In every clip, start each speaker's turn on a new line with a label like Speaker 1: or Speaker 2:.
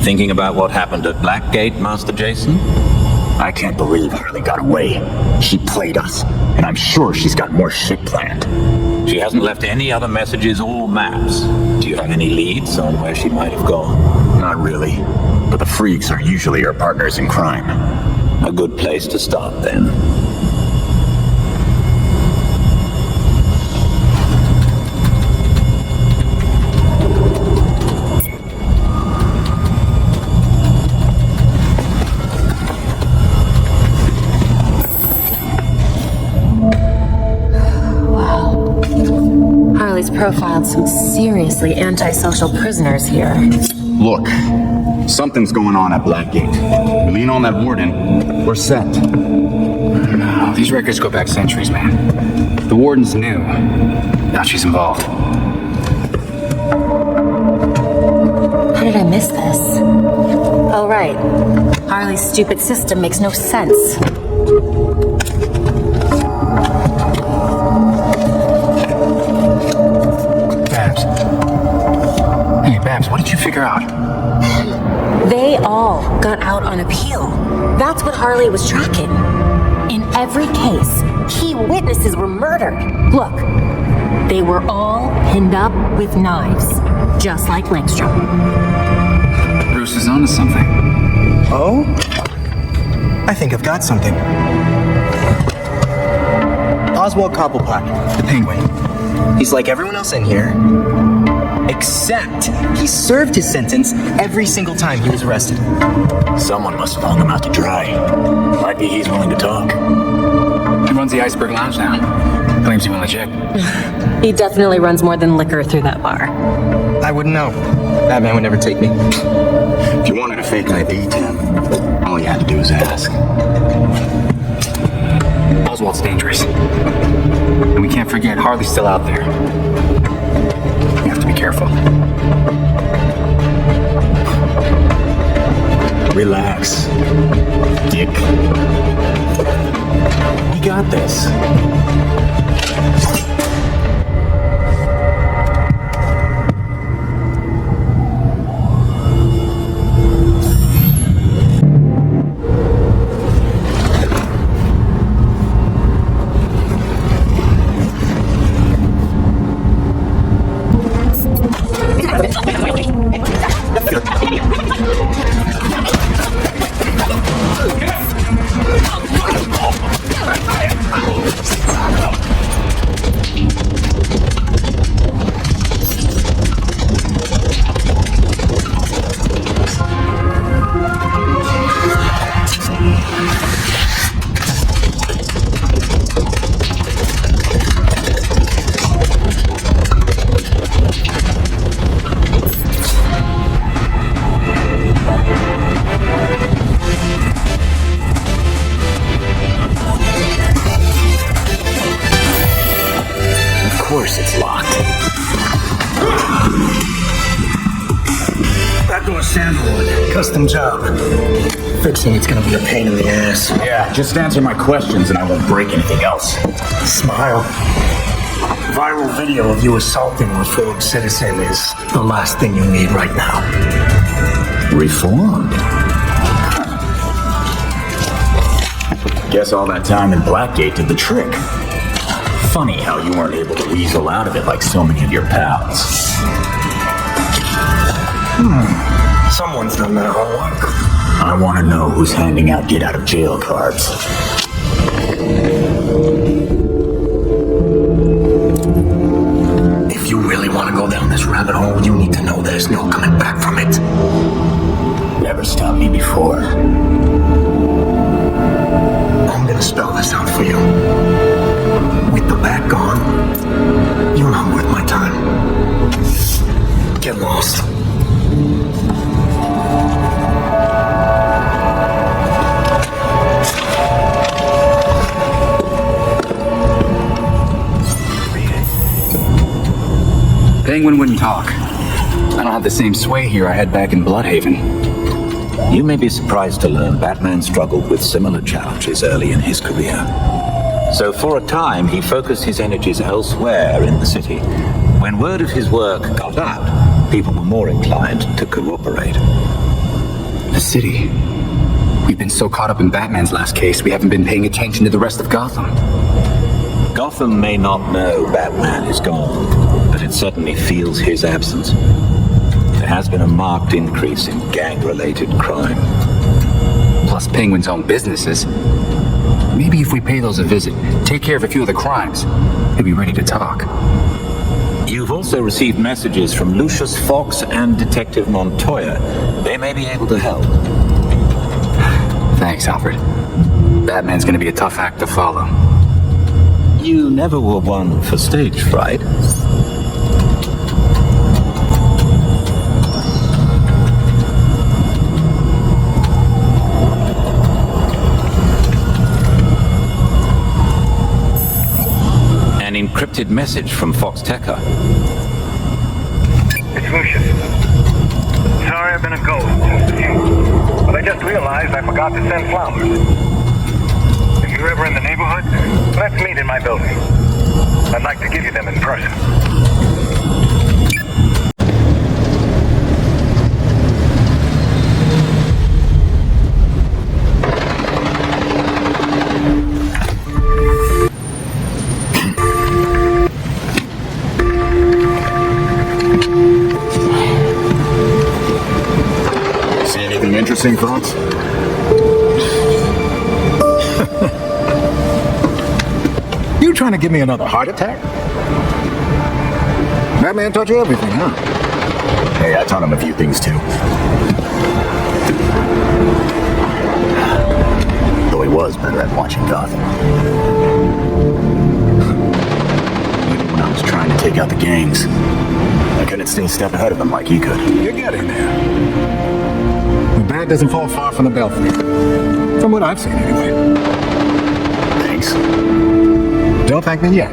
Speaker 1: Thinking about what happened at Blackgate, Master Jason?
Speaker 2: I can't believe Harley got away. She played us, and I'm sure she's got more shit planned.
Speaker 1: She hasn't left any other messages or maps. Do you have any leads on where she might have gone?
Speaker 2: Not really, but the freaks are usually her partners in crime.
Speaker 1: A good place to start, then.
Speaker 3: Harley's profiled some seriously antisocial prisoners here.
Speaker 2: Look, something's going on at Blackgate. We lean on that warden, we're set.
Speaker 4: Oh, these records go back centuries, man. The warden's new. Now she's involved.
Speaker 3: How did I miss this? Oh, right. Harley's stupid system makes no sense.
Speaker 4: Babs, what did you figure out?
Speaker 3: They all got out on appeal. That's what Harley was tracking. In every case, key witnesses were murdered. Look, they were all pinned up with knives, just like Langstrom.
Speaker 4: Bruce is onto something.
Speaker 5: Oh? I think I've got something. Oswald Coblepot, the Penguin. He's like everyone else in here, except he served his sentence every single time he was arrested.
Speaker 2: Someone must have hung him out to dry. Might be he's willing to talk.
Speaker 4: He runs the Iceberg Lounge now. Claims he went legit.
Speaker 3: He definitely runs more than liquor through that bar.
Speaker 5: I wouldn't know. That man would never take me.
Speaker 2: If you wanted a fake ID, Tim, all you had to do was ask.
Speaker 4: Oswald's dangerous. And we can't forget Harley's still out there. We have to be careful.
Speaker 2: Relax, Dick. We got this. Of course it's locked.
Speaker 5: That door's sandalwood. Custom job. Fixing it's gonna be a pain in the ass.
Speaker 2: Yeah, just answer my questions and I won't break anything else.
Speaker 5: Smile. Viral video of you assaulting a reformed citizen is the last thing you need right now.
Speaker 2: Reformed? Guess all that time in Blackgate did the trick. Funny how you weren't able to weasel out of it like so many of your pals.
Speaker 5: Someone's done that homework.
Speaker 2: I want to know who's handing out get-out-of-jail cards.
Speaker 5: If you really want to go down this rabbit hole, you need to know there's no coming back from it.
Speaker 2: Never stopped me before.
Speaker 5: I'm gonna spell this out for you. With the bat gone, you're not worth my time. Get lost.
Speaker 4: Penguin wouldn't talk. I don't have the same sway here I had back in Bloodhaven.
Speaker 1: You may be surprised to learn Batman struggled with similar challenges early in his career. So for a time, he focused his energies elsewhere in the city. When word of his work got out, people were more inclined to cooperate.
Speaker 4: The city. We've been so caught up in Batman's last case, we haven't been paying attention to the rest of Gotham.
Speaker 1: Gotham may not know Batman is gone, but it certainly feels his absence. There has been a marked increase in gang-related crime.
Speaker 4: Plus Penguin's own businesses. Maybe if we pay those a visit, take care of a few of the crimes, he'll be ready to talk.
Speaker 1: You've also received messages from Lucius Fox and Detective Montoya. They may be able to help.
Speaker 4: Thanks, Alfred. Batman's gonna be a tough act to follow.
Speaker 1: You never were one for stage fright. An encrypted message from Fox Tekka.
Speaker 6: It's Lucius. Sorry I've been a ghost since the funeral, but I just realized I forgot to send flowers. If you're ever in the neighborhood, let's meet in my building. I'd like to give you them in person.
Speaker 7: Interesting thoughts? You trying to give me another heart attack? Batman taught you everything, huh?
Speaker 2: Hey, I taught him a few things too. Though he was better at watching Gotham. Even when I was trying to take out the gangs, I couldn't stay a step ahead of him like he could.
Speaker 7: You're getting there. The bat doesn't fall far from the belfry. From what I've seen, anyway.
Speaker 2: Thanks.
Speaker 7: Don't thank me yet.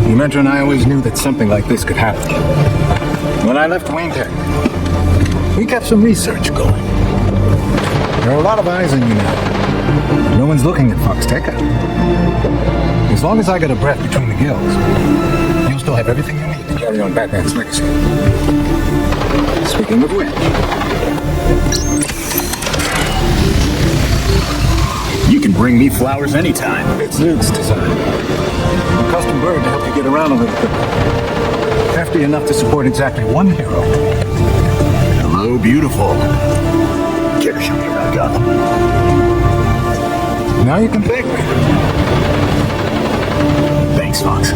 Speaker 7: You mentioned I always knew that something like this could happen. When I left Wayne Tech, we kept some research going. There are a lot of eyes on you now. No one's looking at Fox Tekka. As long as I get a breath between the gills, you'll still have everything you need to carry on Batman's legacy. Speaking of which...
Speaker 2: You can bring me flowers anytime.
Speaker 7: It's Luke's design. A custom bird to help you get around a little bit. Hefty enough to support exactly one hero.
Speaker 2: Hello, beautiful. Care to show me around Gotham?
Speaker 7: Now you can thank me.
Speaker 2: Thanks, Fox.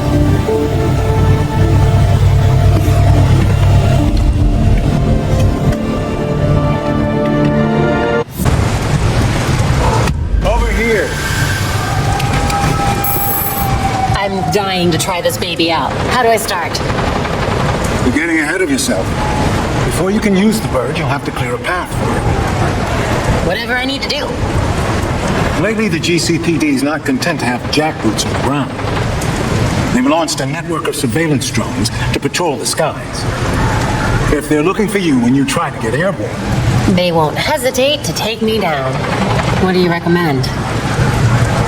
Speaker 7: Over here.
Speaker 3: I'm dying to try this baby out. How do I start?
Speaker 7: You're getting ahead of yourself. Before you can use the bird, you'll have to clear a path for it.
Speaker 3: Whatever I need to do.
Speaker 7: Lately, the GCPD is not content to have jackboots on the ground. They've launched a network of surveillance drones to patrol the skies. If they're looking for you when you try to get airborne,
Speaker 3: They won't hesitate to take me down. What do you recommend?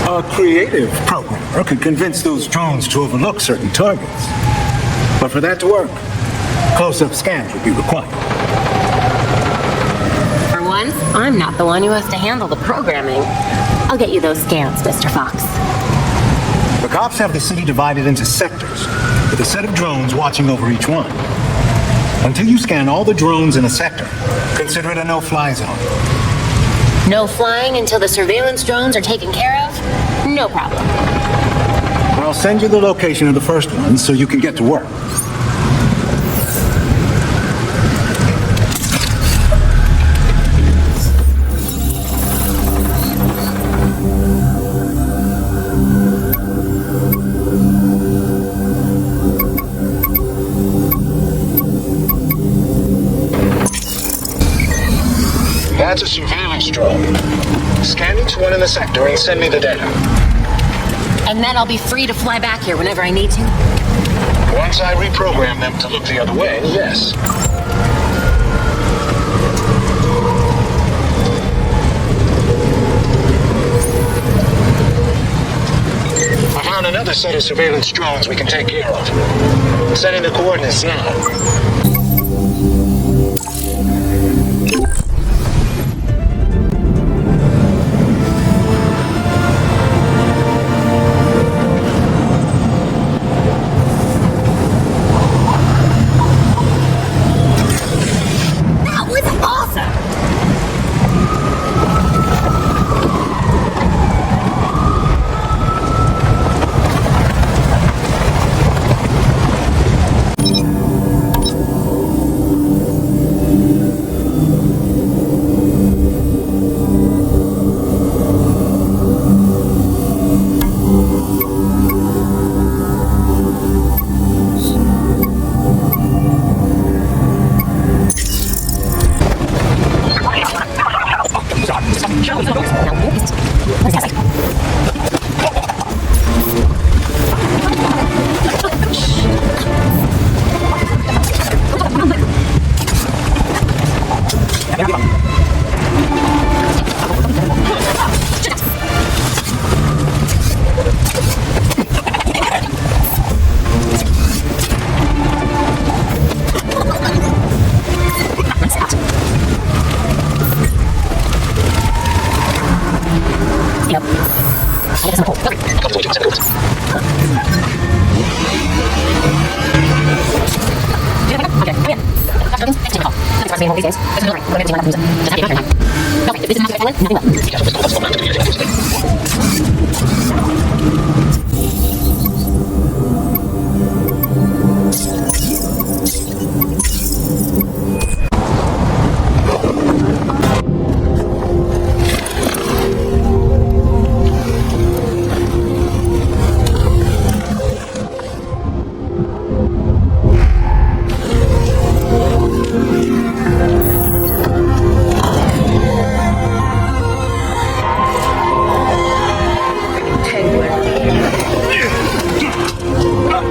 Speaker 7: a creative programmer could convince those drones to overlook certain targets. But for that to work, close-up scans would be required.
Speaker 3: For once, I'm not the one who has to handle the programming. I'll get you those scans, Mr. Fox.
Speaker 7: The cops have the city divided into sectors, with a set of drones watching over each one. Until you scan all the drones in a sector, consider it a no-fly zone.
Speaker 3: No flying until the surveillance drones are taken care of? No problem.
Speaker 7: I'll send you the location of the first one so you can get to work. That's a surveillance drone. Scan each one in the sector and send me the data.
Speaker 3: And then I'll be free to fly back here whenever I need to.
Speaker 7: Once I reprogram them to look the other way, yes. another set of surveillance drones we can take care of. Sending the coordinates now.
Speaker 3: That was awesome!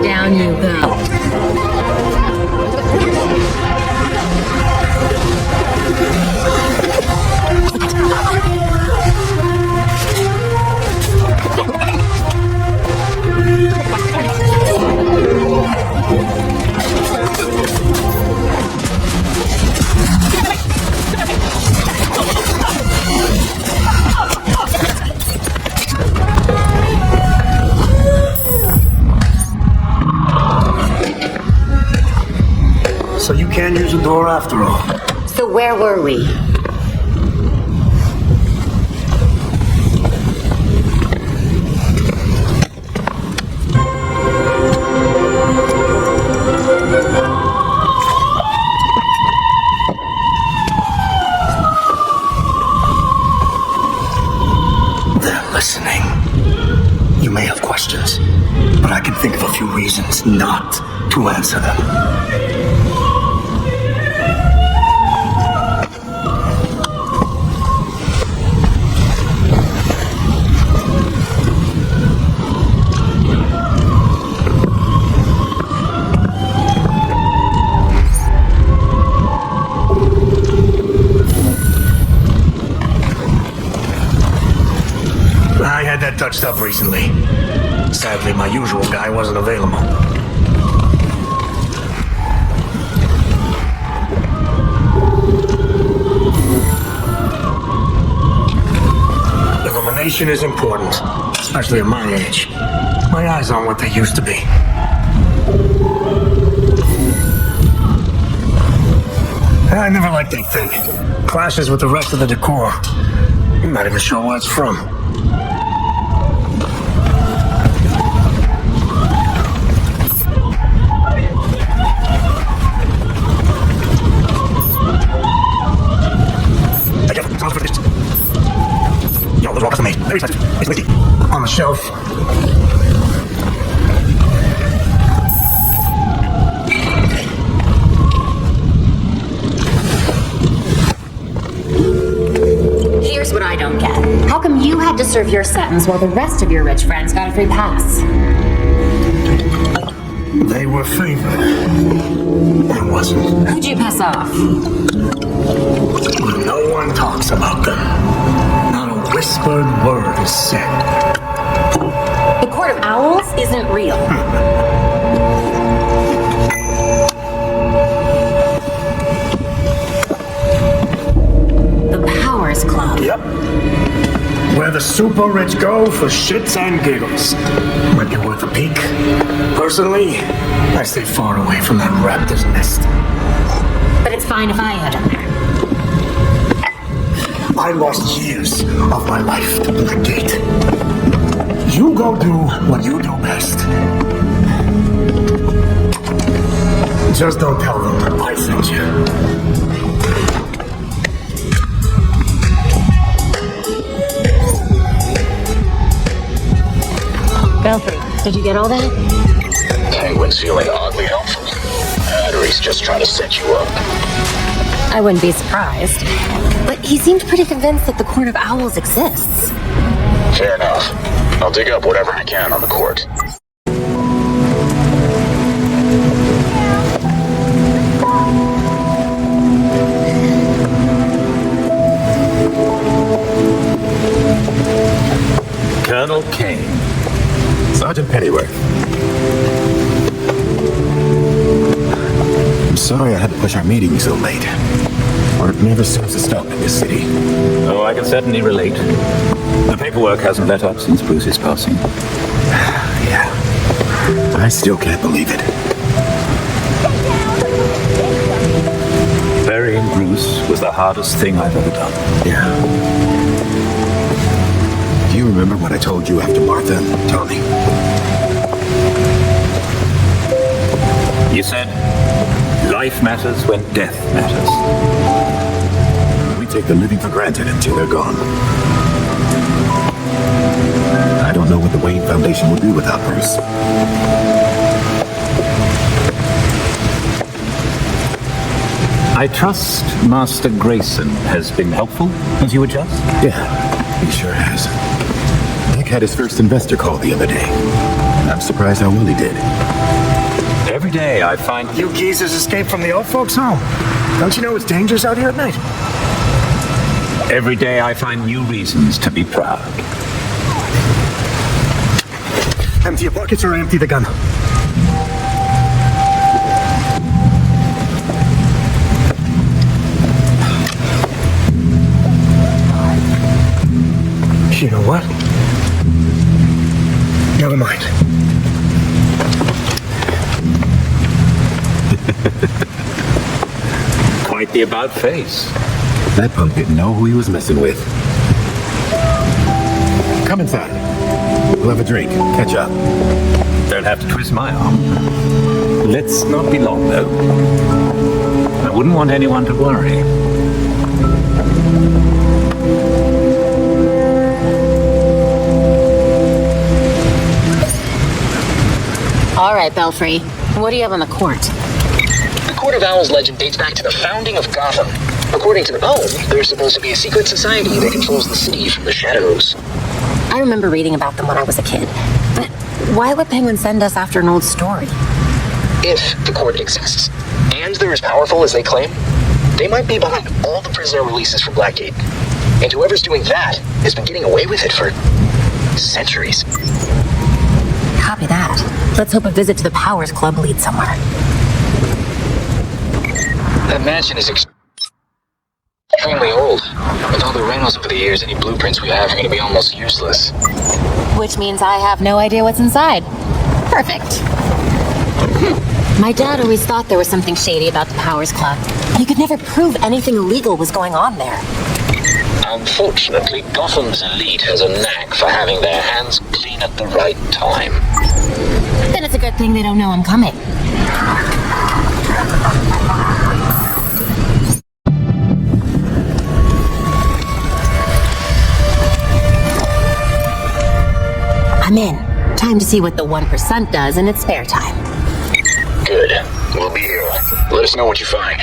Speaker 3: Down you go.
Speaker 6: So you can't use the door after all.
Speaker 3: So where were we?
Speaker 6: They're listening. You may have questions, but I can think of a few reasons not to answer them. I had that touched up recently. Sadly, my usual guy wasn't available. Illumination is important, especially at my age. My eyes aren't what they used to be. I never liked that thing. Clashes with the rest of the decor. I'm not even sure where it's from. Yo, those rockets are made. Very expensive. It's whiskey. On the shelf.
Speaker 3: Here's what I don't get. How come you had to serve your sentence while the rest of your rich friends got a free pass?
Speaker 6: They were favored. I wasn't.
Speaker 3: Who'd you piss off?
Speaker 6: No one talks about them. Not a whispered word is said.
Speaker 3: The Court of Owls? isn't real. The Powers Club.
Speaker 8: Yep. Where the super rich go for shits and giggles. Might be worth a peek. Personally, I stay far away from that raptor's nest.
Speaker 3: But it's fine if I head in there.
Speaker 8: I lost years of my life to Blackgate. You go do what you do best. Just don't tell them I sent you.
Speaker 3: Belfry, did you get all that?
Speaker 2: Penguin's feeling oddly helpful. Battery's just trying to set you up.
Speaker 3: I wouldn't be surprised. But he seemed pretty convinced that the Court of Owls exists.
Speaker 2: Fair enough. I'll dig up whatever I can on the court.
Speaker 1: Colonel Kane.
Speaker 7: Sergeant Pennyworth. I'm sorry I had to push our meeting so late. Work never seems to stop in this city.
Speaker 1: Oh, I can certainly relate. The paperwork hasn't let up since Bruce's passing.
Speaker 7: Yeah. I still can't believe it.
Speaker 1: Burying Bruce was the hardest thing I've ever done.
Speaker 7: Yeah. Do you remember what I told you after Martha and Tony?
Speaker 1: You said, life matters when death matters.
Speaker 7: We take the living for granted until they're gone. I don't know what the Wayne Foundation will do without Bruce.
Speaker 1: I trust Master Grayson has been helpful as you adjust?
Speaker 7: Yeah, he sure has. Nick had his first investor call the other day. I'm surprised how well he did.
Speaker 1: Every day I find
Speaker 8: You geezers escaped from the old folks' home. Don't you know it's dangerous out here at night?
Speaker 1: Every day I find new reasons to be proud.
Speaker 8: Empty your pockets or empty the gun. You know what? Never mind.
Speaker 1: Quite the about face.
Speaker 7: That punk didn't know who he was messing with. Come inside. We'll have a drink, catch up.
Speaker 1: Don't have to twist my arm. Let's not be long, though. I wouldn't want anyone to worry.
Speaker 3: All right, Belfry. What do you have on the court?
Speaker 9: The Court of Owls legend dates back to the founding of Gotham. According to the bone, there's supposed to be a secret society that controls the city from the shadows.
Speaker 3: I remember reading about them when I was a kid. But why would Penguin send us after an old story?
Speaker 9: If the court exists, and they're as powerful as they claim, they might be behind all the prisoner releases from Blackgate. And whoever's doing that has been getting away with it for centuries.
Speaker 3: Copy that. Let's hope a visit to the Powers Club leads somewhere.
Speaker 9: That mansion is extremely old. With all the rentals over the years, any blueprints we have are going to be almost useless.
Speaker 3: Which means I have no idea what's inside. Perfect. My dad always thought there was something shady about the Powers Club. You could never prove anything illegal was going on there.
Speaker 9: Unfortunately, Gotham's elite has a knack for having their hands clean at the right time.
Speaker 3: Then it's a good thing they don't know I'm coming. I'm in. Time to see what the 1% does in its spare time.
Speaker 9: Good. We'll be here. Let us know what you find.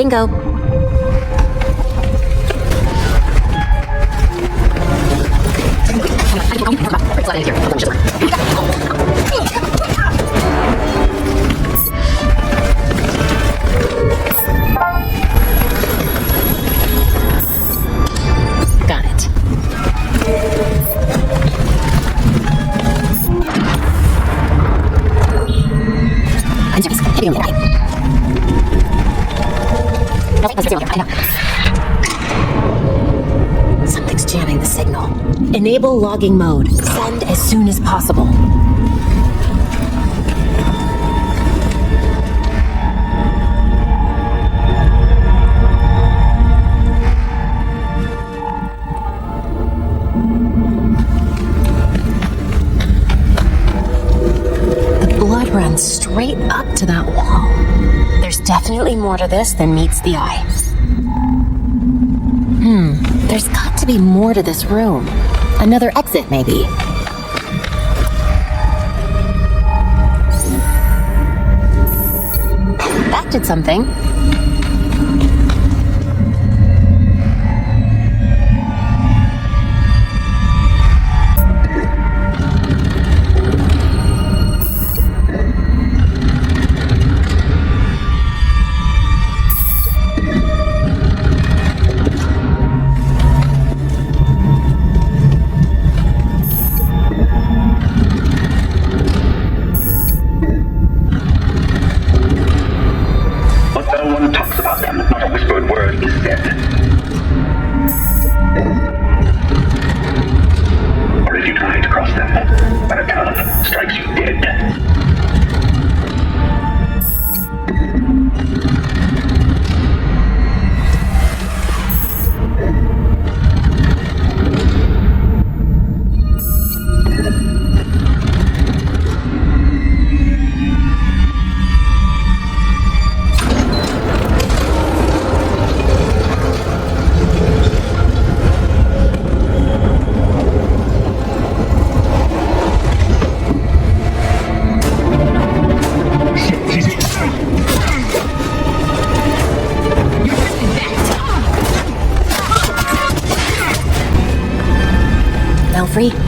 Speaker 3: go. Got it. Something's jamming the signal. Enable logging mode. Send as soon as possible. The blood runs straight up to that wall. There's definitely more to this than meets the eye. There's got to be more to this room. Another exit, maybe. That did something.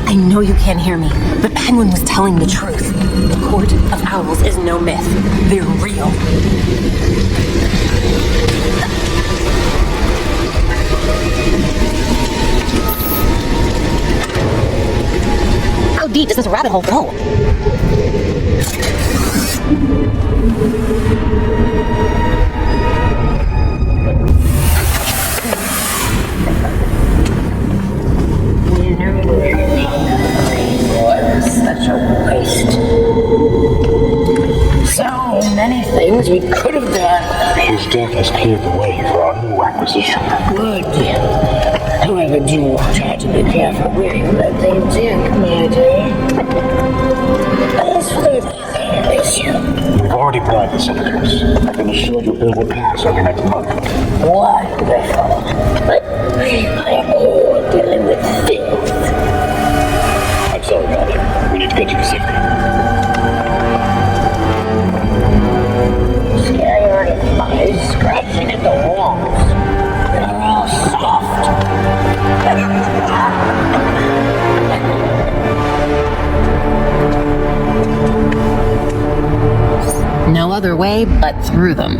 Speaker 3: I know you can't hear me, but Penguin was telling the truth. The Court of Owls is no myth. They're real. How deep does this rabbit hole go?
Speaker 10: Such a waste. So many things we could have done.
Speaker 8: His death has cleared the way for our new acquisition.
Speaker 10: Good. However, do try to be careful where you let things in, my dear. As for the issue,
Speaker 8: We've already bribed the senators. I've been assured your bill will pass over next month.
Speaker 10: wonderful. But I am all dealing with filth.
Speaker 8: I'm sorry, Gotham. We need to get you to safety.
Speaker 10: Scary eyes scratching at the walls. They're all soft.
Speaker 3: No other way but through them.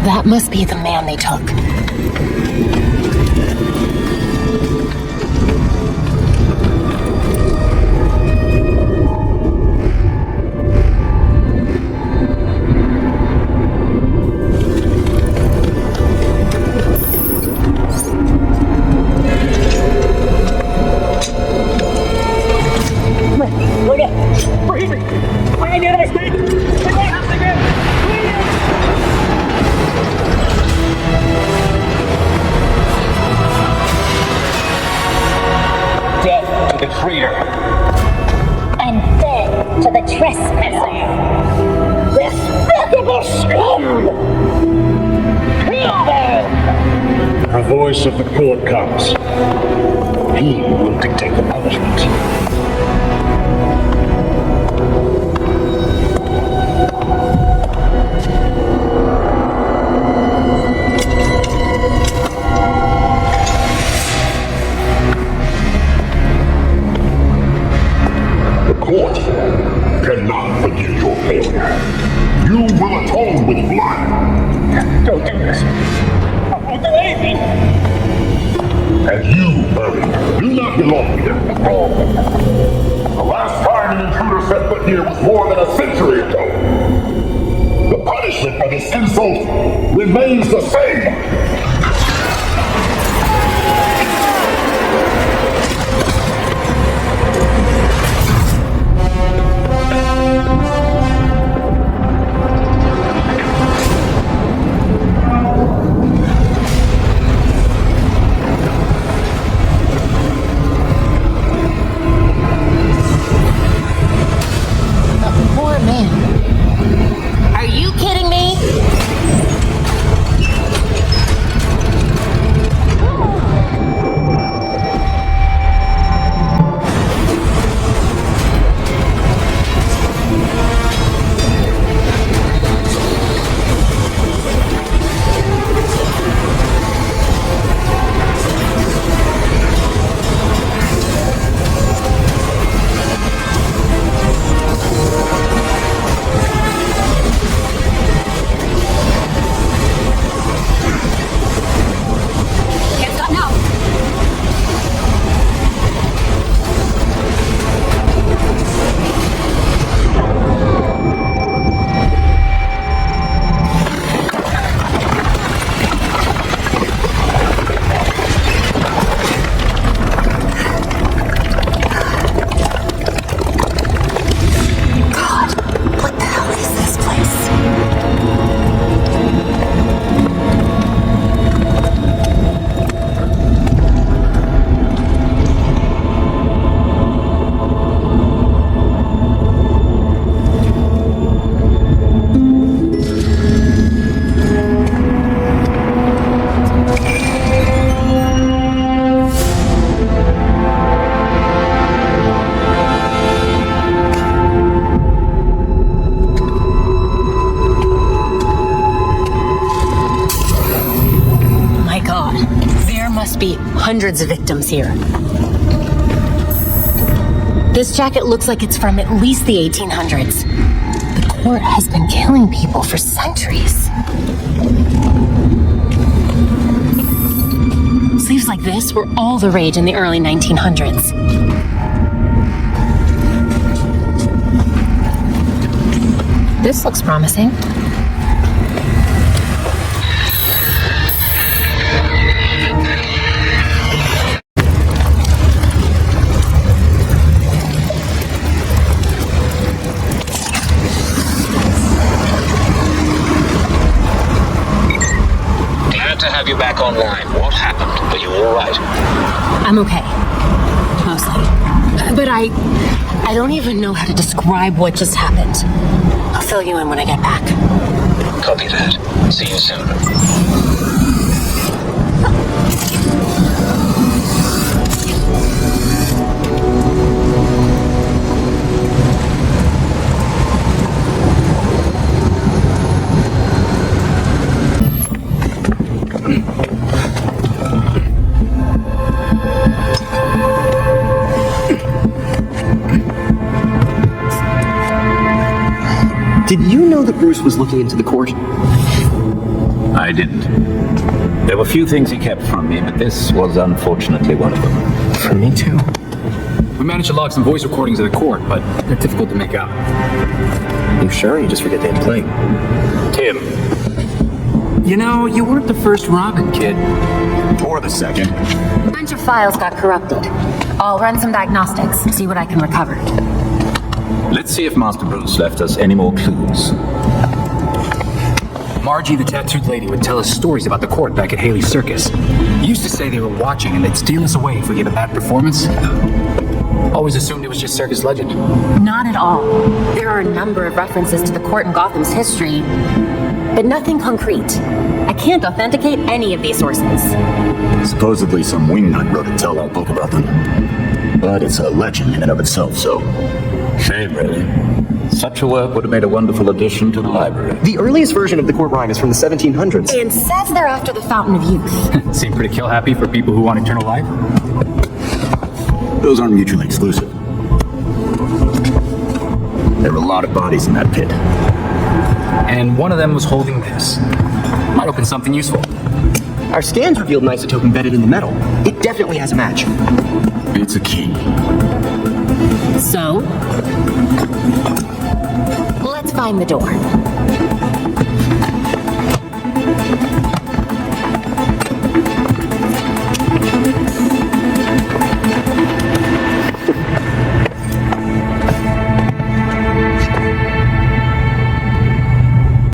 Speaker 3: That must be the man they took.
Speaker 10: I knew this thing! But they have to get
Speaker 9: Death to the traitor.
Speaker 10: and death to the trespasser! Despicable scum! Kill them!
Speaker 8: The voice of the court comes. He will dictate the punishment.
Speaker 11: The court cannot forgive your failure. You will atone with blood.
Speaker 10: Don't do this. I won't do anything.
Speaker 11: And you, Ernie, do not belong here. The last time an intruder set foot here was more than a century ago. The punishment for this insult remains the same.
Speaker 3: Poor man. Are you kidding me? Can't stop now. God, what the hell is this place? My God, there must be hundreds of victims here. This jacket looks like it's from at least the 1800s. The court has been killing people for centuries. Sleeves like this were all the rage in the early 1900s. This looks promising.
Speaker 9: Glad to have you back online. What happened? Are you all right?
Speaker 3: I'm okay. Mostly. But I don't even know how to describe what just happened. I'll fill you in when I get back.
Speaker 9: Copy that. See you soon.
Speaker 5: Did you know that Bruce was looking into the court?
Speaker 1: I didn't. There were few things he kept from me, but this was unfortunately one of them.
Speaker 5: For me too.
Speaker 4: We managed to log some voice recordings of the court, but they're difficult to make out.
Speaker 5: You sure? You just forget they had playing.
Speaker 1: Tim,
Speaker 4: You know, you weren't the first Robin, kid.
Speaker 7: Or the second.
Speaker 3: A bunch of files got corrupted. I'll run some diagnostics, see what I can recover.
Speaker 1: Let's see if Master Bruce left us any more clues.
Speaker 4: Margie, the tattooed lady, would tell us stories about the court back at Haley's Circus. He used to say they were watching and they'd steal us away if we gave a bad performance. Always assumed it was just circus legend.
Speaker 3: Not at all. There are a number of references to the court in Gotham's history, but nothing concrete. I can't authenticate any of these sources.
Speaker 2: Supposedly some wingnut wrote a tell-all book about them. But it's a legend in and of itself, so...
Speaker 1: Shame, really. Such a work would have made a wonderful addition to the library.
Speaker 5: The earliest version of the court rhyme is from the 1700s.
Speaker 3: And says they're after the Fountain of Youth.
Speaker 4: Seem pretty kill-happy for people who want eternal life.
Speaker 2: Those aren't mutually exclusive. There were a lot of bodies in that pit.
Speaker 4: And one of them was holding this. Might open something useful.
Speaker 5: Our scans revealed an isotope embedded in the metal. It definitely has a match.
Speaker 2: It's a key.
Speaker 3: So, let's find the door.